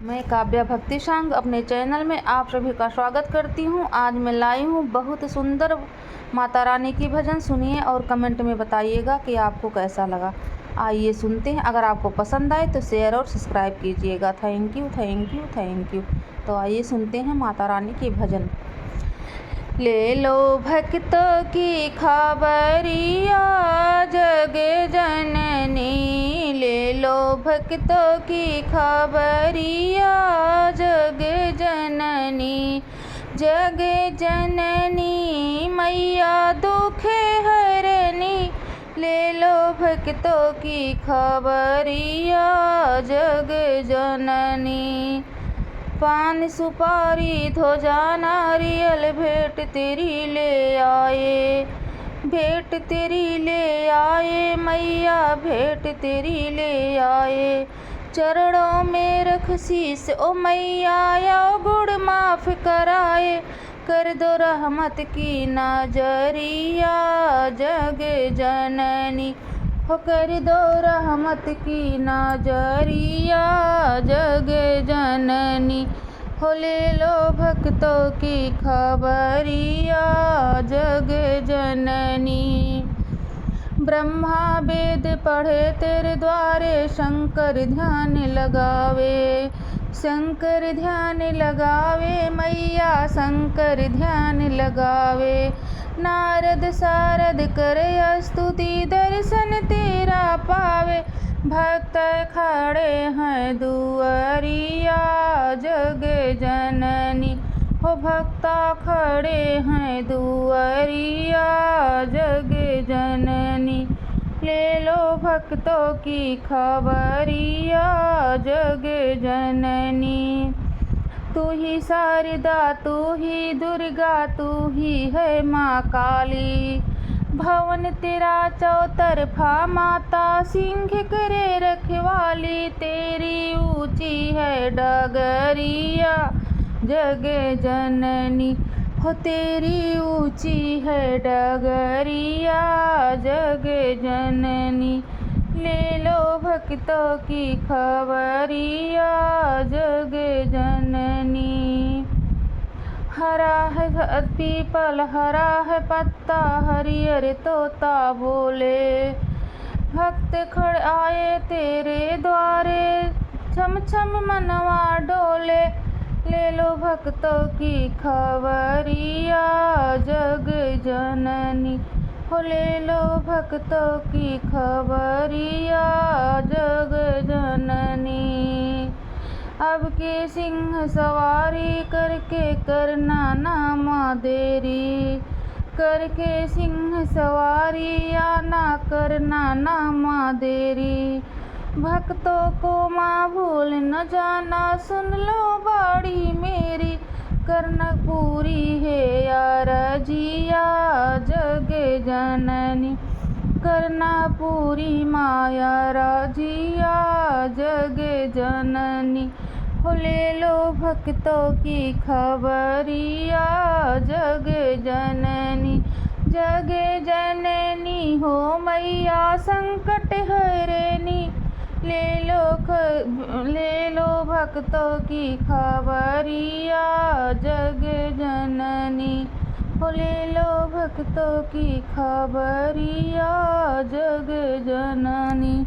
मैं काव्या भक्ति सांग अपने चैनल में आप सभी का स्वागत करती हूँ। आज मैं लाई हूँ बहुत सुंदर माता रानी की भजन। सुनिए और कमेंट में बताइएगा कि आपको कैसा लगा। आइए सुनते हैं। अगर आपको पसंद आए तो शेयर और सब्सक्राइब कीजिएगा। Thank you thank you thank you. तो आइए सुनते हैं माता रानी की भजन। ले लो भक्तों की खबरिया जग जननी, ले लो भक्तों की खबरिया जग जननी। जग जननी मैया दुखे हरनी, ले लो भक्तों की खबरिया जग जननी। पान सुपारी ध्वजा नारियल भेंट तेरी ले आए, भेंट तेरी ले आए मैया, भेंट तेरी ले आए। चरणों में रख शीस ओ मैया, आओ गुड़ माफ कराए। कर दो रहमत की नजरिया जग जननी, हो कर दो रहमत की नजरिया जग जननी। हो ले लो भक्तों की खबरिया जग जननी। ब्रह्मा वेद पढ़े तेरे द्वारे, शंकर ध्यान लगावे, शंकर ध्यान लगावे मैया, शंकर ध्यान लगावे। नारद सारद करे स्तुति, दर्शन तेरा पावे। भक्त खड़े हैं दुआरिया जग जननी, हो भक्ता खड़े हैं दुआरिया जग जननी। ले लो भक्तों की खबरिया जग जननी। तू ही शारदा तू ही दुर्गा, तू ही है माँ काली। भवन तेरा चौतरफा माता, सिंह करे रखवाली। तेरी ऊंची है डगरिया जग जननी, हो तेरी ऊंची है डगरिया जग जननी। ले लो भक्तों की खबरिया जग जननी। हरा है पीपल हरा है पत्ता, हरियर तोता बोले। भक्त खड़ आए तेरे द्वारे, छम छम मनवा डोले। ले लो भक्तों की खबरिया जग जननी, हो ले लो भक्तों की खबरिया जग जननी। अब के सिंह सवारी करके करना ना माँ देरी, करके सिंह सवारी आना करना ना माँ देरी। भक्तों को माँ भूल न जाना, सुन लो बाड़ी मेरी। करना पूरी है यार जिया जग जननी, करना पूरी माया राजिया जग जननी। हो ले लो भक्तों की खबरिया जग जननी, जग जननी हो मैया संकट हरनी। ले लो भक्तों की खबरिया जग जननी, हो ले लो भक्तों की खबरिया जग जननी।